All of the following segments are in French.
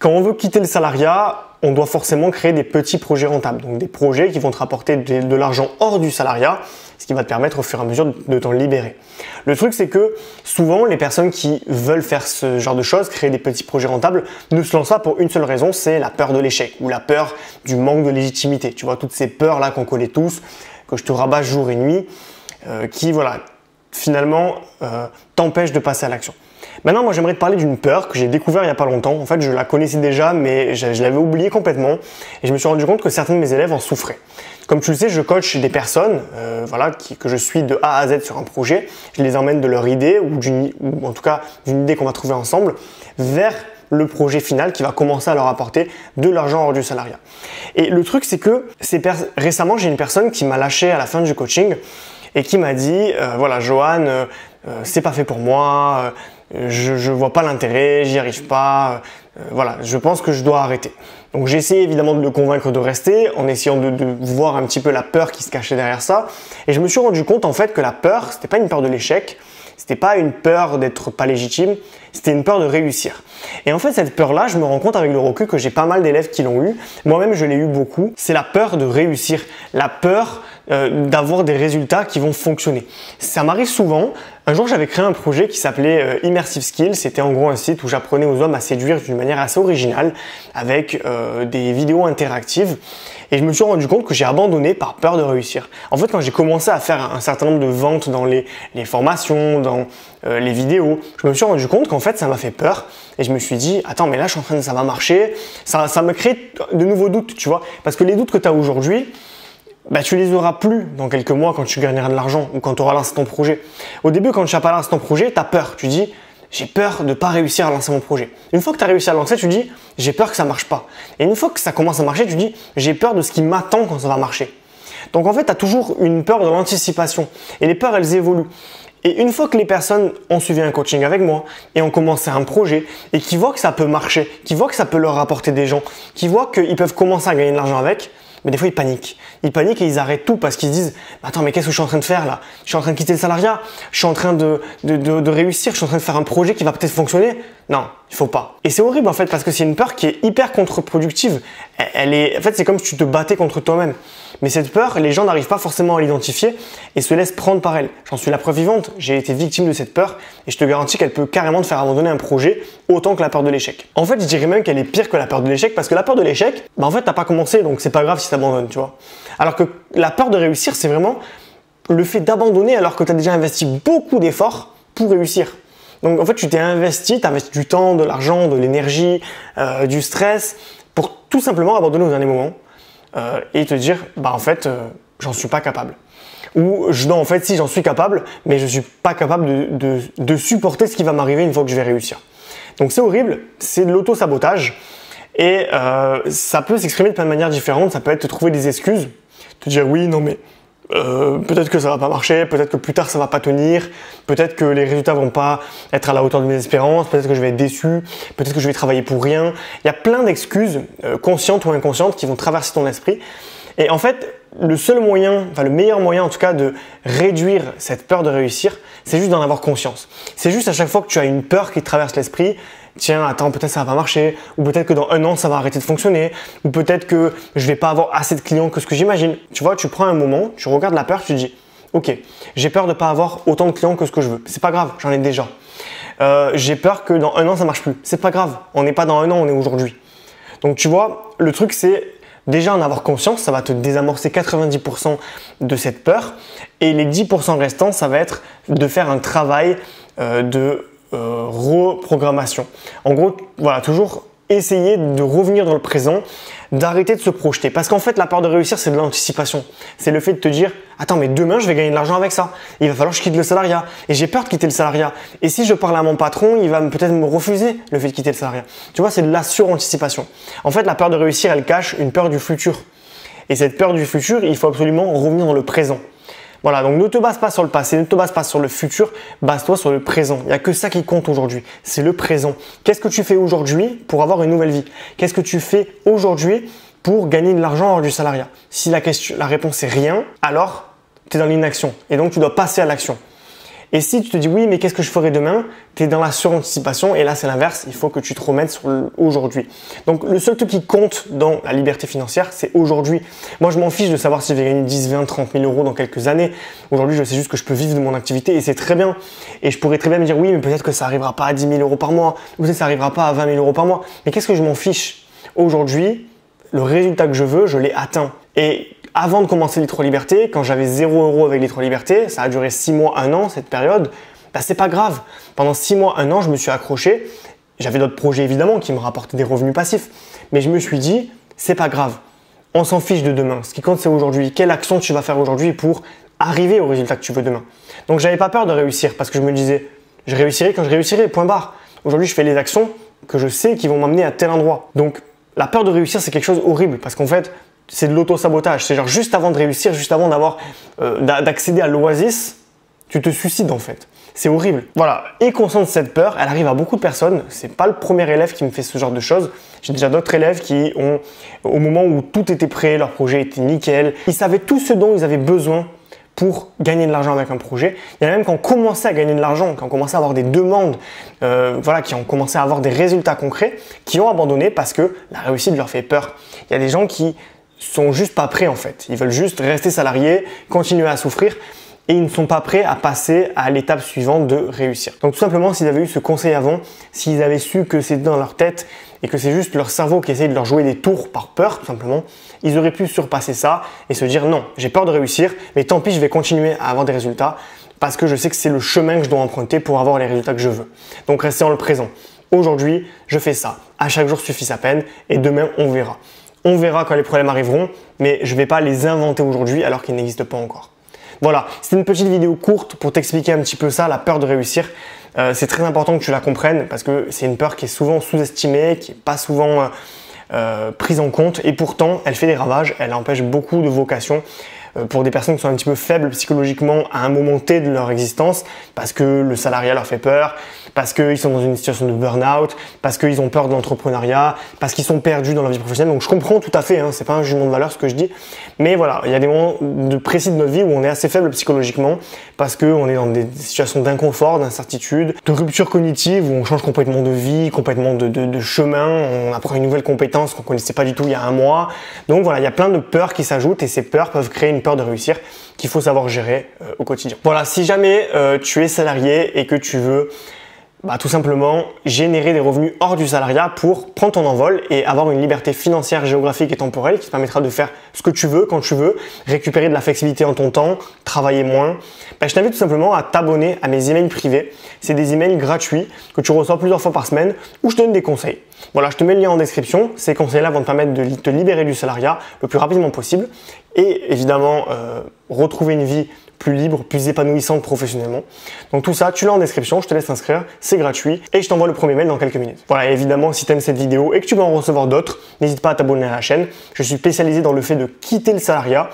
Quand on veut quitter le salariat, on doit forcément créer des petits projets rentables, donc des projets qui vont te rapporter de l'argent hors du salariat, ce qui va te permettre au fur et à mesure de t'en libérer. Le truc, c'est que souvent, les personnes qui veulent faire ce genre de choses, créer des petits projets rentables, ne se lancent pas pour une seule raison, c'est la peur de l'échec ou la peur du manque de légitimité. Tu vois, toutes ces peurs-là qu'on connaît tous, que je te rabâche jour et nuit, qui, voilà, finalement, t'empêchent de passer à l'action. Maintenant, moi, j'aimerais te parler d'une peur que j'ai découvert il n'y a pas longtemps. En fait, je la connaissais déjà, mais je l'avais oubliée complètement. Et je me suis rendu compte que certains de mes élèves en souffraient. Comme tu le sais, je coach des personnes que je suis de A à Z sur un projet. Je les emmène de leur idée ou en tout cas d'une idée qu'on va trouver ensemble vers le projet final qui va commencer à leur apporter de l'argent hors du salariat. Et le truc, c'est que récemment, j'ai une personne qui m'a lâché à la fin du coaching et qui m'a dit voilà, Johan, c'est pas fait pour moi. Je vois pas l'intérêt, j'y arrive pas, voilà, je pense que je dois arrêter. Donc j'ai essayé évidemment de le convaincre de rester en essayant de voir un petit peu la peur qui se cachait derrière ça. Et je me suis rendu compte en fait que la peur, c'était pas une peur de l'échec, c'était pas une peur d'être pas légitime, c'était une peur de réussir. Et en fait, cette peur-là, je me rends compte avec le recul que j'ai pas mal d'élèves qui l'ont eu. Moi-même, je l'ai eu beaucoup. C'est la peur de réussir, la peur d'avoir des résultats qui vont fonctionner. Ça m'arrive souvent. Un jour, j'avais créé un projet qui s'appelait Immersive Skills. C'était en gros un site où j'apprenais aux hommes à séduire d'une manière assez originale avec des vidéos interactives. Et je me suis rendu compte que j'ai abandonné par peur de réussir. En fait, quand j'ai commencé à faire un certain nombre de ventes dans les formations, dans les vidéos, je me suis rendu compte qu'en fait, ça m'a fait peur. Et je me suis dit, attends, mais là, je suis en train de, ça va marcher. Ça me crée de nouveaux doutes, tu vois. Parce que les doutes que tu as aujourd'hui, bah, tu les auras plus dans quelques mois quand tu gagneras de l'argent ou quand tu auras lancé ton projet. Au début, quand tu n'as pas lancé ton projet, tu as peur. Tu dis, j'ai peur de ne pas réussir à lancer mon projet. Une fois que tu as réussi à lancer, tu dis, j'ai peur que ça ne marche pas. Et une fois que ça commence à marcher, tu dis, j'ai peur de ce qui m'attend quand ça va marcher. Donc en fait, tu as toujours une peur de l'anticipation. Et les peurs, elles évoluent. Et une fois que les personnes ont suivi un coaching avec moi et ont commencé un projet et qui voient que ça peut marcher, qui voient que ça peut leur rapporter des gens, qui voient qu'ils peuvent commencer à gagner de l'argent avec, mais des fois ils paniquent. Ils paniquent et ils arrêtent tout parce qu'ils se disent « Attends, mais qu'est-ce que je suis en train de faire là? Je suis en train de quitter le salariat, je suis en train de réussir, je suis en train de faire un projet qui va peut-être fonctionner. » Non, il faut pas. Et c'est horrible en fait parce que c'est une peur qui est hyper contre-productive. En fait, c'est comme si tu te battais contre toi-même. Mais cette peur, les gens n'arrivent pas forcément à l'identifier et se laissent prendre par elle. J'en suis la preuve vivante, j'ai été victime de cette peur et je te garantis qu'elle peut carrément te faire abandonner un projet autant que la peur de l'échec. En fait, je dirais même qu'elle est pire que la peur de l'échec parce que la peur de l'échec, bah en fait, t'as pas commencé donc c'est pas grave si t'abandonnes, tu vois. Alors que la peur de réussir, c'est vraiment le fait d'abandonner alors que tu as déjà investi beaucoup d'efforts pour réussir. Donc en fait, tu t'es investi, tu as investi du temps, de l'argent, de l'énergie, du stress pour tout simplement abandonner au dernier moment et te dire bah en fait j'en suis pas capable. Ou non en fait si j'en suis capable mais je suis pas capable de supporter ce qui va m'arriver une fois que je vais réussir. Donc c'est horrible, c'est de l'auto-sabotage et ça peut s'exprimer de plein de manières différentes. Ça peut être te trouver des excuses, te dire oui non mais peut-être que ça va pas marcher, peut-être que plus tard ça va pas tenir, peut-être que les résultats vont pas être à la hauteur de mes espérances, peut-être que je vais être déçu, peut-être que je vais travailler pour rien. Il y a plein d'excuses conscientes ou inconscientes qui vont traverser ton esprit. Et en fait, le seul moyen, enfin le meilleur moyen en tout cas de réduire cette peur de réussir, c'est juste d'en avoir conscience. C'est juste à chaque fois que tu as une peur qui te traverse l'esprit, tiens, attends, peut-être ça va pas marcher, ou peut-être que dans un an ça va arrêter de fonctionner, ou peut-être que je vais pas avoir assez de clients que ce que j'imagine. Tu vois, tu prends un moment, tu regardes la peur, tu te dis, ok, j'ai peur de pas avoir autant de clients que ce que je veux. C'est pas grave, j'en ai déjà. J'ai peur que dans un an ça marche plus. C'est pas grave, on n'est pas dans un an, on est aujourd'hui. Donc tu vois, le truc c'est déjà en avoir conscience, ça va te désamorcer 90% de cette peur, et les 10% restants, ça va être de faire un travail de reprogrammation. En gros, voilà, toujours essayer de revenir dans le présent, d'arrêter de se projeter. Parce qu'en fait, la peur de réussir, c'est de l'anticipation. C'est le fait de te dire, attends, mais demain, je vais gagner de l'argent avec ça. Il va falloir que je quitte le salariat. Et j'ai peur de quitter le salariat. Et si je parle à mon patron, il va peut-être me refuser le fait de quitter le salariat. Tu vois, c'est de la suranticipation. En fait, la peur de réussir, elle cache une peur du futur. Et cette peur du futur, il faut absolument revenir dans le présent. Voilà, donc ne te base pas sur le passé, ne te base pas sur le futur, base-toi sur le présent. Il n'y a que ça qui compte aujourd'hui, c'est le présent. Qu'est-ce que tu fais aujourd'hui pour avoir une nouvelle vie? Qu'est-ce que tu fais aujourd'hui pour gagner de l'argent hors du salariat? Si la réponse est rien, alors tu es dans l'inaction et donc tu dois passer à l'action. Et si tu te dis oui, mais qu'est-ce que je ferai demain? Tu es dans la suranticipation et là c'est l'inverse, il faut que tu te remettes sur aujourd'hui. Donc le seul truc qui compte dans la liberté financière, c'est aujourd'hui. Moi je m'en fiche de savoir si je vais gagner 10, 20, 30 000 euros dans quelques années. Aujourd'hui je sais juste que je peux vivre de mon activité et c'est très bien. Et je pourrais très bien me dire oui, mais peut-être que ça n'arrivera pas à 10 000 euros par mois ou peut-être que ça n'arrivera pas à 20 000 euros par mois. Mais qu'est-ce que je m'en fiche? Aujourd'hui, le résultat que je veux, je l'ai atteint. Et avant de commencer l'e-Liberté, quand j'avais 0 € avec l'e-Liberté, ça a duré 6 mois, 1 an cette période, bah c'est pas grave. Pendant 6 mois, 1 an, je me suis accroché. J'avais d'autres projets évidemment qui me rapportaient des revenus passifs. Mais je me suis dit, c'est pas grave. On s'en fiche de demain. Ce qui compte, c'est aujourd'hui. Quelle action tu vas faire aujourd'hui pour arriver au résultat que tu veux demain? Donc j'avais pas peur de réussir parce que je me disais, je réussirai quand je réussirai, point barre. Aujourd'hui, je fais les actions que je sais qui vont m'amener à tel endroit. Donc la peur de réussir, c'est quelque chose horrible parce qu'en fait, c'est de l'auto-sabotage. C'est genre juste avant de réussir, juste avant d'accéder à l'oasis, tu te suicides en fait. C'est horrible. Voilà. Et consciente de cette peur, elle arrive à beaucoup de personnes. C'est pas le premier élève qui me fait ce genre de choses. J'ai déjà d'autres élèves qui ont, au moment où tout était prêt, leur projet était nickel, ils savaient tout ce dont ils avaient besoin pour gagner de l'argent avec un projet. Il y en a même qui ont commencé à gagner de l'argent, qui ont commencé à avoir des demandes, qui ont commencé à avoir des résultats concrets, qui ont abandonné parce que la réussite leur fait peur. Il y a des gens qui sont juste pas prêts en fait. Ils veulent juste rester salariés, continuer à souffrir et ils ne sont pas prêts à passer à l'étape suivante de réussir. Donc tout simplement, s'ils avaient eu ce conseil avant, s'ils avaient su que c'est dans leur tête et que c'est juste leur cerveau qui essaye de leur jouer des tours par peur, tout simplement, ils auraient pu surpasser ça et se dire non, j'ai peur de réussir, mais tant pis, je vais continuer à avoir des résultats parce que je sais que c'est le chemin que je dois emprunter pour avoir les résultats que je veux. Donc restez dans le présent. Aujourd'hui, je fais ça. À chaque jour suffit sa peine et demain, on verra. On verra quand les problèmes arriveront, mais je ne vais pas les inventer aujourd'hui alors qu'ils n'existent pas encore. Voilà, c'était une petite vidéo courte pour t'expliquer un petit peu ça, la peur de réussir. C'est très important que tu la comprennes parce que c'est une peur qui est souvent sous-estimée, qui n'est pas souvent prise en compte et pourtant elle fait des ravages, elle empêche beaucoup de vocations pour des personnes qui sont un petit peu faibles psychologiquement à un moment T de leur existence parce que le salariat leur fait peur, parce qu'ils sont dans une situation de burn-out, parce qu'ils ont peur de l'entrepreneuriat, parce qu'ils sont perdus dans la vie professionnelle. Donc je comprends tout à fait, hein, c'est pas un jugement de valeur ce que je dis, mais voilà, il y a des moments précis de notre vie où on est assez faible psychologiquement parce qu'on est dans des situations d'inconfort, d'incertitude, de rupture cognitive où on change complètement de vie, complètement de chemin, on apprend une nouvelle compétence qu'on connaissait pas du tout il y a un mois. Donc voilà, il y a plein de peurs qui s'ajoutent et ces peurs peuvent créer une peur de réussir qu'il faut savoir gérer au quotidien. Voilà, si jamais tu es salarié et que tu veux tout simplement générer des revenus hors du salariat pour prendre ton envol et avoir une liberté financière, géographique et temporelle qui te permettra de faire ce que tu veux, quand tu veux, récupérer de la flexibilité en ton temps, travailler moins. Je t'invite tout simplement à t'abonner à mes emails privés. C'est des emails gratuits que tu reçois plusieurs fois par semaine où je te donne des conseils. Voilà, je te mets le lien en description. Ces conseils-là vont te permettre de te libérer du salariat le plus rapidement possible et évidemment retrouver une vie plus libre, plus épanouissante professionnellement. Donc tout ça, tu l'as en description, je te laisse t'inscrire, c'est gratuit et je t'envoie le premier mail dans quelques minutes. Voilà, et évidemment, si tu aimes cette vidéo et que tu veux en recevoir d'autres, n'hésite pas à t'abonner à la chaîne. Je suis spécialisé dans le fait de quitter le salariat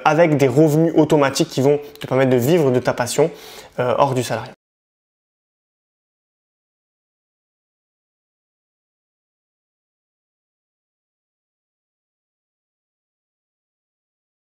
avec des revenus automatiques qui vont te permettre de vivre de ta passion hors du salariat.